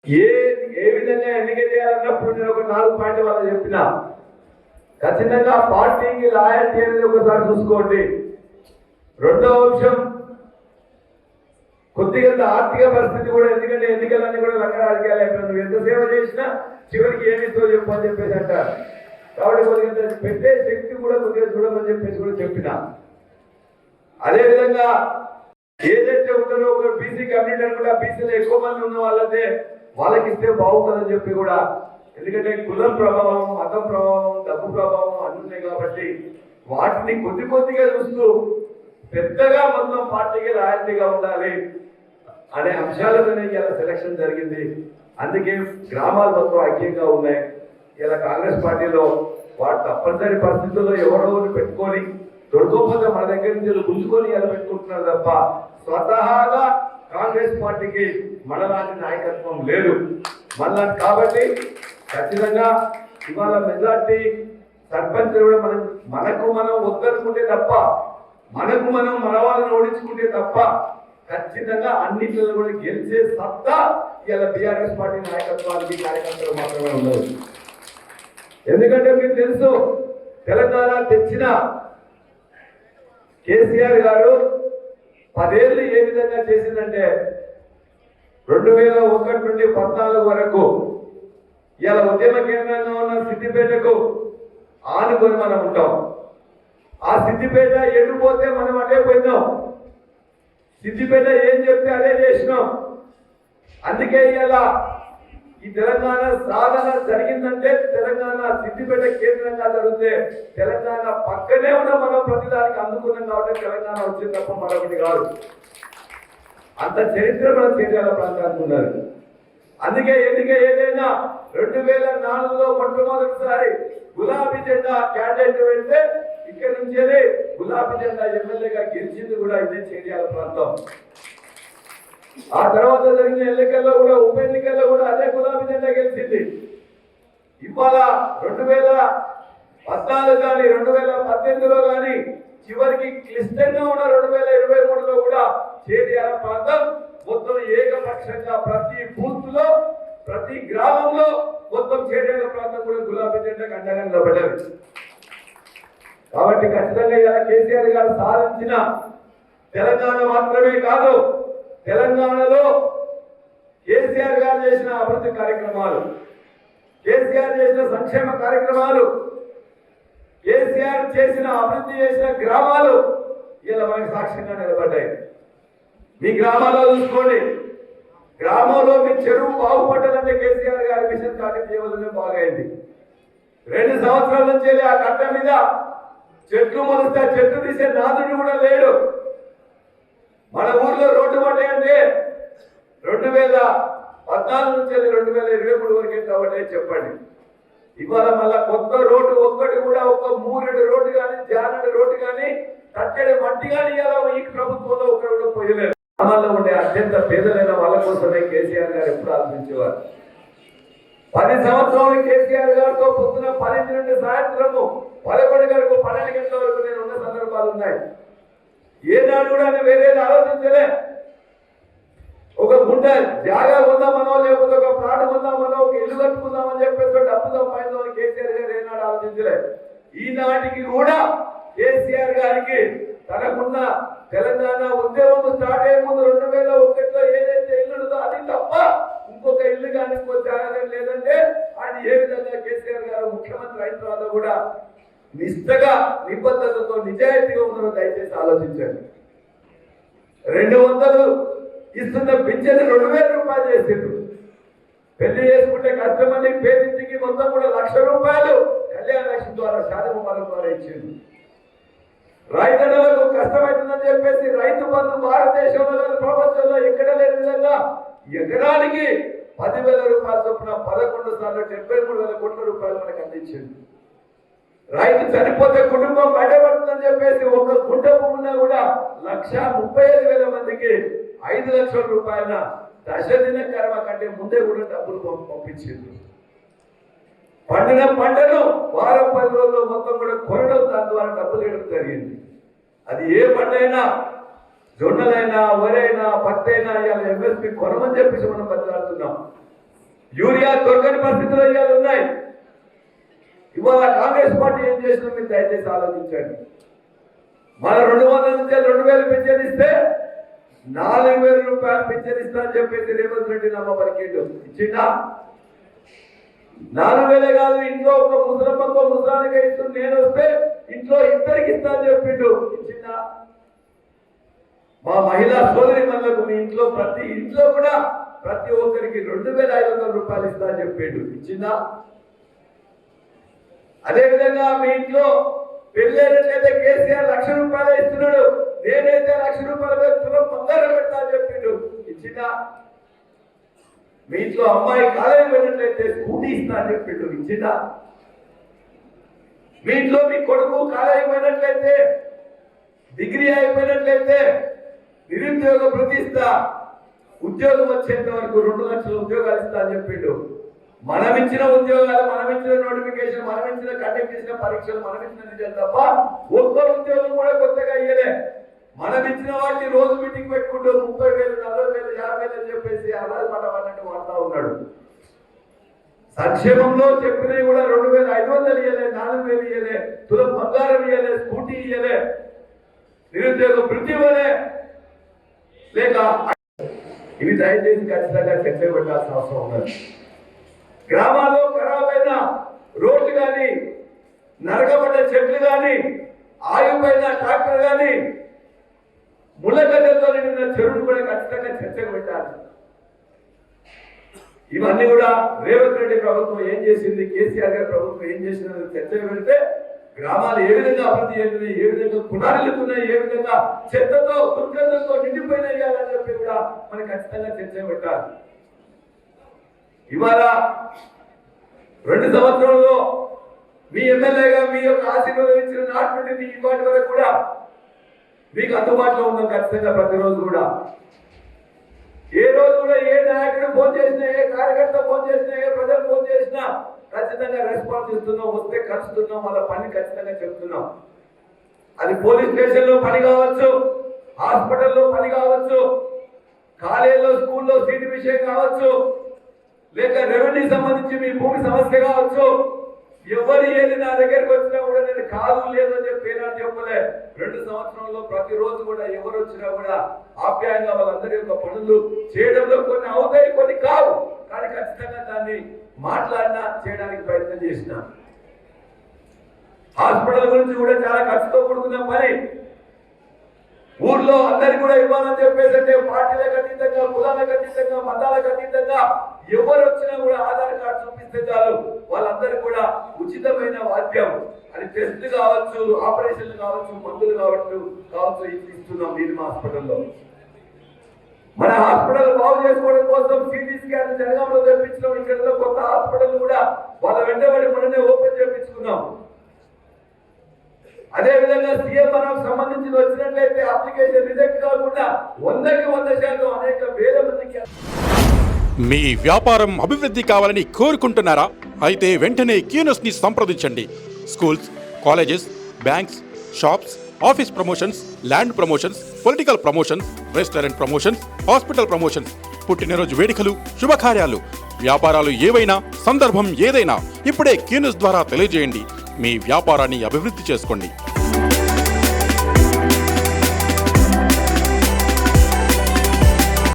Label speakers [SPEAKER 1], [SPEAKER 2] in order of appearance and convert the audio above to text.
[SPEAKER 1] ఏ ఏ విధంగా ఎన్నిక చేయాలన్నప్పుడు నేను ఒక 4 పాయింట్లు వాళ్ళు చెప్పిన. ఖచ్చితంగా పార్టీకి లాయల్టీ అనేది ఒకసారి చూసుకోండి. రెండవ అంశం కొద్దిగా ఆర్థిక పరిస్థితి కూడా, ఎందుకంటే ఎన్నికలన్నీ కూడా లంగ రాజకీయాలు అయిపోయింది. నువ్వు ఎంత సేవ చేసినా చివరికి ఏమిస్తో చెప్పు అని చెప్పేసి అంటారు. కాబట్టి కొద్దిగా పెట్టే శక్తి కూడా కొద్దిగా చూడమని చెప్పేసి కూడా చెప్పిన. అదేవిధంగా ఏదైతే ఉంటారో ఒక బీసీ కమ్యూనిటీ కూడా బీసీలో ఎక్కువ మంది ఉన్న వాళ్ళైతే వాళ్ళకి ఇస్తే బాగుంటుందని చెప్పి కూడా, ఎందుకంటే కులం ప్రభావం, మతం ప్రభావం, డబ్బు ప్రభావం అన్నీ ఉన్నాయి కాబట్టి వాటిని కొద్దిగా చూస్తూ పెద్దగా మొత్తం పార్టీకి లాయల్టీగా ఉండాలి అనే అంశాలతోనే ఇలా సెలక్షన్ జరిగింది. అందుకే గ్రామాలు మొత్తం ఐక్యంగా ఉన్నాయి. ఇలా కాంగ్రెస్ పార్టీలో వాడు తప్పనిసరి పరిస్థితుల్లో ఎవరో పెట్టుకొని దొరకకపోతే మన దగ్గర నుంచి గుంజుకొని ఇలా పెట్టుకుంటున్నారు తప్ప స్వతహాగా కాంగ్రెస్ పార్టీకి మనలాంటి నాయకత్వం లేదు మనలాంటి. కాబట్టి ఖచ్చితంగా ఇవాళ మెజార్టీ సర్పంచ్ కూడా మనకు మనం వద్దనుకుంటే తప్ప, మనకు మనం మన వాళ్ళని ఓడించుకుంటే తప్ప ఖచ్చితంగా అన్నింటిలో కూడా గెలిచే సత్తా ఇలా బీఆర్ఎస్ పార్టీ నాయకత్వానికి కార్యకర్తలు మాత్రమే ఉండదు. ఎందుకంటే మీకు తెలుసు, తెలంగాణ తెచ్చిన కేసీఆర్ గారు 10 ఏళ్ళు ఏ విధంగా చేసిందంటే 2001 నుండి 14 వరకు ఇలా ఉద్యమ కేంద్రంగా ఉన్న సిద్దిపేటకు ఆనుకొని మనం ఉంటాం. ఆ సిద్దిపేట ఎడిపోతే మనం అటే పోయినాం. సిద్దిపేట ఏం చెప్తే అదే చేసినాం. అందుకే ఇలా ఈ తెలంగాణ సాధన జరిగిందంటే తెలంగాణ సిద్దిపేట కేంద్రంగా జరిగితే తెలంగాణ పక్కనే ఉన్న మనం ప్రతిదానికి అందుకున్నాం కాబట్టి తెలంగాణ వచ్చింది తప్ప మరొకటి కాదు. అంత చరిత్ర మన చేయాల ప్రాంతానికి ఉన్నారు. అందుకే ఏదైనా 2004లో మొట్టమొదటిసారి గులాబీ జెండా క్యాండిడేట్ వెళ్తే ఇక్కడ నుంచి గులాబీ జెండా ఎమ్మెల్యేగా గెలిచింది కూడా ఇదే చేయాల ప్రాంతం. ఆ తర్వాత జరిగిన ఎన్నికల్లో కూడా, ఉప ఎన్నికల్లో కూడా అదే గులాబీ జెండా గెలిచింది. ఇవాళ 2014 కానీ 2018లో కానీ చివరికి క్లిష్టంగా ఉన్న 2023లో కూడా చేరియాల ప్రాంతం మొత్తం ఏకపక్షంగా ప్రతి బూత్ లో, ప్రతి గ్రామంలో మొత్తం చేరియాల ప్రాంతం కూడా గులాబీ జెండాకు అండగా నిలబడ్డది. కాబట్టి ఖచ్చితంగా ఇలా కేసీఆర్ గారు సాధించిన తెలంగాణ మాత్రమే కాదు, తెలంగాణలో కేసీఆర్ గారు చేసిన అభివృద్ధి కార్యక్రమాలు, కేసీఆర్ చేసిన సంక్షేమ కార్యక్రమాలు, కేసీఆర్ చేసిన అభివృద్ధి చేసిన గ్రామాలు ఇలా మనకి సాక్ష్యంగా నిలబడ్డాయి. మీ గ్రామాల్లో చూసుకోండి, గ్రామంలో మీ చెరువు బాగుపడ్డదంటే కేసీఆర్ గారి మిషన్ కాకతీయవలనే బాగైంది. 2 సంవత్సరాల నుంచి ఆ కట్ట మీద చెట్లు మొలిస్తే చెట్లు తీసే నాదుడు కూడా లేడు. మన ఊర్లో రోడ్డు పడ్డాయంటే 2014 నుంచి 2023 వరకే కాబట్టి చెప్పండి. ఇవాళ మళ్ళా కొత్త రోడ్డు ఒక్కటి కూడా, ఒక మూరెడు రోడ్డు కానీ, జానడు రోడ్డు కానీ, కట్టెడు మట్టి కానీ ఇలా ఈ ప్రభుత్వంలో ఒకటి కూడా పోయలేదు. గ్రామాల్లో ఉండే అత్యంత పేదలైన వాళ్ళ కోసమే కేసీఆర్ గారు ఎప్పుడు ఆలోచించేవారు. 10 సంవత్సరాలు కేసీఆర్ గారితో పొద్దున 10 నుండి సాయంత్రము 11 గంటలకు 12 గంటల వరకు నేను ఉన్న సందర్భాలు ఉన్నాయి. ఏనాడు కూడా వేరేది ఆలోచించలే. ఒక గుంట జాగా ఉందామనో, లేకపోతే ఒక ప్లాట్ ఉందామనో, ఒక ఇల్లు కట్టుకుందామని చెప్పేసి డబ్బు సంపాదించామని కేసీఆర్ గారు ఏనాడు ఆలోచించలే. ఈనాటికి కూడా కేసీఆర్ గారికి తనకున్న తెలంగాణ ఉద్యమం స్టార్ట్ అయ్యే ముందు 2001లో ఏదైతే ఇల్లు అది తప్ప ఇంకొక ఇల్లు కానీ ఇంకో జాగా లేదంటే ఆయన ఏ విధంగా కేసీఆర్ గారు ముఖ్యమంత్రి అయిన తర్వాత కూడా నిష్ఠగా, నిబద్ధతతో, నిజాయితీగా ఉన్నారో దయచేసి ఆలోచించండి. 200 ఇస్తున్న పింఛన్ 2000 రూపాయలు చేసిండ్రు. పెళ్లి చేసుకుంటే కష్టమని పేదింటికి మొత్తం కూడా 1,00,000 రూపాయలు కళ్యాణ లక్ష్మి ద్వారా, శాదముల ద్వారా ఇచ్చింది. రైతులకు కష్టమవుతుందని చెప్పేసి రైతు బంధు భారతదేశంలో, ప్రపంచంలో ఎక్కడ లేని విధంగా ఎకరానికి 10,000 రూపాయల చొప్పున 11 సార్లు 73,000 కోట్ల రూపాయలు మనకు అందించింది. రైతు చనిపోతే కుటుంబం బయటపడుతుందని చెప్పేసి ఒక గుంట ఉన్నా కూడా 1,35,000 మందికి 5 లక్షల రూపాయల దశదిన కర్మ కంటే ముందే కూడా డబ్బులు పంపించింది. పండిన పంటను వారం 10 రోజుల్లో మొత్తం కూడా కొనడం, దాని ద్వారా డబ్బులు వేయడం జరిగింది. అది ఏ పంట అయినా, జొన్నలైనా, వరైనా, పత్తి అయినా ఇలా ఎంఎస్పీ కొనమని చెప్పేసి మనం బదిలాడుతున్నాం. యూరియా దొరకని పరిస్థితులు ఇవాళ ఉన్నాయి. ఇవాళ కాంగ్రెస్ పార్టీ ఏం చేసిందో మీరు దయచేసి ఆలోచించండి. మన 200 నుంచి 2000 పింఛన్ ఇస్తే 4000 రూపాయలు పింఛన్ ఇస్తా అని చెప్పేసి రేవంత్ రెడ్డి నమ్మబలికిండు. ఇచ్చిందా? 4000 కాదు, ఇంట్లో ఒక ముసలమ్మకో ముసలానికే ఇస్తుంది. నేను వస్తే ఇంట్లో ఇద్దరికి ఇస్తా అని చెప్పిండు. ఇచ్చిందా? మా మహిళా సోదరి మనులకు మీ ఇంట్లో ప్రతి ఇంట్లో కూడా ప్రతి ఒక్కరికి 2500 రూపాయలు ఇస్తా అని చెప్పిండు. ఇచ్చిందా? అదేవిధంగా మీ ఇంట్లో పెళ్ళైనట్లయితే కేసీఆర్ 1,00,000 రూపాయలు ఇస్తున్నాడు. నేనైతే 1,00,000 రూపాయలు తులం బంగారం పెడతా అని చెప్పిండు. ఇచ్చిందా? మీ ఇంట్లో అమ్మాయి కాలేజీ పోయినట్లయితే స్కూటీ ఇస్తా అని చెప్పిండు. ఇచ్చిందా? మీ ఇంట్లో మీ కొడుకు కాలేజీ పోయినట్లయితే డిగ్రీ అయిపోయినట్లయితే నిరుద్యోగ వృత్తి ఇస్తా, ఉద్యోగం వచ్చేంత వరకు 2 లక్షల ఉద్యోగాలు ఇస్తా అని చెప్పిండు. మనం ఇచ్చిన ఉద్యోగాలు, మనం ఇచ్చిన నోటిఫికేషన్, మనం ఇచ్చిన కండక్ట్ చేసిన పరీక్షలు, మనం ఇచ్చిన రిజల్ట్ తప్ప ఒక్క ఉద్యోగం కూడా కొత్తగా అయ్యలే. మనం ఇచ్చిన వాటిని రోజు మీటింగ్ పెట్టుకుంటూ 30,000, 40,000, 50,000 అని చెప్పేసి అన్నట్టు వాడుతా ఉన్నాడు. సంక్షేమంలో చెప్పినవి కూడా 2,500 ఇయ్యలే, 4,000 ఇయ్యలే, తులం బంగారం ఇయ్యలే, స్కూటీ ఇయ్యలే, నిరుద్యోగ వృత్తి ఇవ్వలే. లేక ఇవి దయచేసి ఖచ్చితంగా చర్చ పెట్టాల్సిన అవసరం ఉన్నది. గ్రామాల్లో ఖరాబైన రోడ్లు కానీ, నరకబడ్డ చెట్లు కానీ, ఆయుపైన ట్రాక్టర్ కానీ, ముళ్ళగడ్డలతో నిండిన చెరువులు కూడా ఖచ్చితంగా చర్చకు పెట్టాలి. ఇవన్నీ కూడా రేవంత్ రెడ్డి ప్రభుత్వం ఏం చేసింది, కేసీఆర్ గారి ప్రభుత్వం ఏం చేసిందని చర్చకు పెడితే గ్రామాలు ఏ విధంగా అభివృద్ధి చెందినాయి, ఏ విధంగా పునాదులుతున్నాయి, ఏ విధంగా చెత్తతో దుర్గంధంతో నిండిపోయినాయి అని చెప్పి కూడా మనకి ఖచ్చితంగా చర్చకు పెట్టాలి. ఇవాళ 2 సంవత్సరంలో మీ ఎమ్మెల్యేగా మీ యొక్క ఆశీర్వాదం ఇచ్చిన నాటి నుండి ఇవాటి వరకు కూడా మీకు అందుబాటులో ఉన్నాం. ఖచ్చితంగా ప్రతిరోజు కూడా ఏ రోజు కూడా ఏ నాయకుడు ఫోన్ చేసినా, ఏ కార్యకర్త ఫోన్ చేసినా, ఏ ప్రజలు ఫోన్ చేసినా ఖచ్చితంగా రెస్పాన్స్ ఇస్తున్నాం. వస్తే కలుస్తున్నాం, వాళ్ళ పని ఖచ్చితంగా చెప్తున్నాం. అది పోలీస్ స్టేషన్ లో పని కావచ్చు, హాస్పిటల్లో పని కావచ్చు, కాలేజీలో స్కూల్లో సీటు విషయం కావచ్చు, లేక రెవెన్యూ సంబంధించి మీ భూమి సమస్య కావచ్చు. ఎవరు ఏది నా దగ్గరికి వచ్చినా కూడా నేను కాదు లేదని చెప్పి ఏనాడు చెప్పలే. 2 సంవత్సరంలో ప్రతిరోజు కూడా ఎవరు వచ్చినా కూడా ఆప్యాయంగా వాళ్ళందరి యొక్క పనులు చేయడంలో కొన్ని అవుతాయి, కొన్ని కావు. కానీ ఖచ్చితంగా దాన్ని మాట్లాడినా చేయడానికి ప్రయత్నం చేసిన. హాస్పిటల్ గురించి కూడా చాలా ఖర్చుతో కూడుకున్న పని. ఊర్లో అందరికి కూడా ఇవ్వాలని చెప్పేసి అంటే పార్టీలకు అతీతంగా, కులాలకు అతీతంగా, మతాలకు అతీతంగా ఎవరు వచ్చినా కూడా ఆధార్ కార్డు చూపిస్తే చాలు వాళ్ళందరూ కూడా ఉచితమైన వాద్యం, అది టెస్ట్ కావచ్చు, ఆపరేషన్లు కావచ్చు, మందులు కావచ్చు ఇస్తున్నాం నీలిమ హాస్పిటల్లో. మన హాస్పిటల్ బాగు చేసుకోవడం కోసం సిటీ స్కాన్ జనగాంలో తెప్పించడం. ఇక్కడ కొత్త హాస్పిటల్ కూడా వాళ్ళ వెంటబడి మననే ఓపెన్ చేయించుకున్నాం. అదే విధంగా సీఎంఆర్ఎఫ్ సంబంధించి వచ్చినట్లయితే అప్లికేషన్ రిజెక్ట్ కాకుండా 100కి 100% అనేక వేల మందికి.
[SPEAKER 2] మీ వ్యాపారం అభివృద్ధి కావాలని కోరుకుంటున్నారా? అయితే వెంటనే క్యూనస్ ని సంప్రదించండి. Schools, colleges, banks, shops, office promotions, land promotions, political promotions, restaurant promotions, hospital promotions, పుట్టినరోజు వేడుకలు, శుభకార్యాలు, వ్యాపారాలు ఏవైనా, సందర్భం ఏదైనా ఇప్పుడే క్యూనస్ ద్వారా తెలియజేయండి. మీ వ్యాపారాన్ని అభివృద్ధి చేసుకోండి.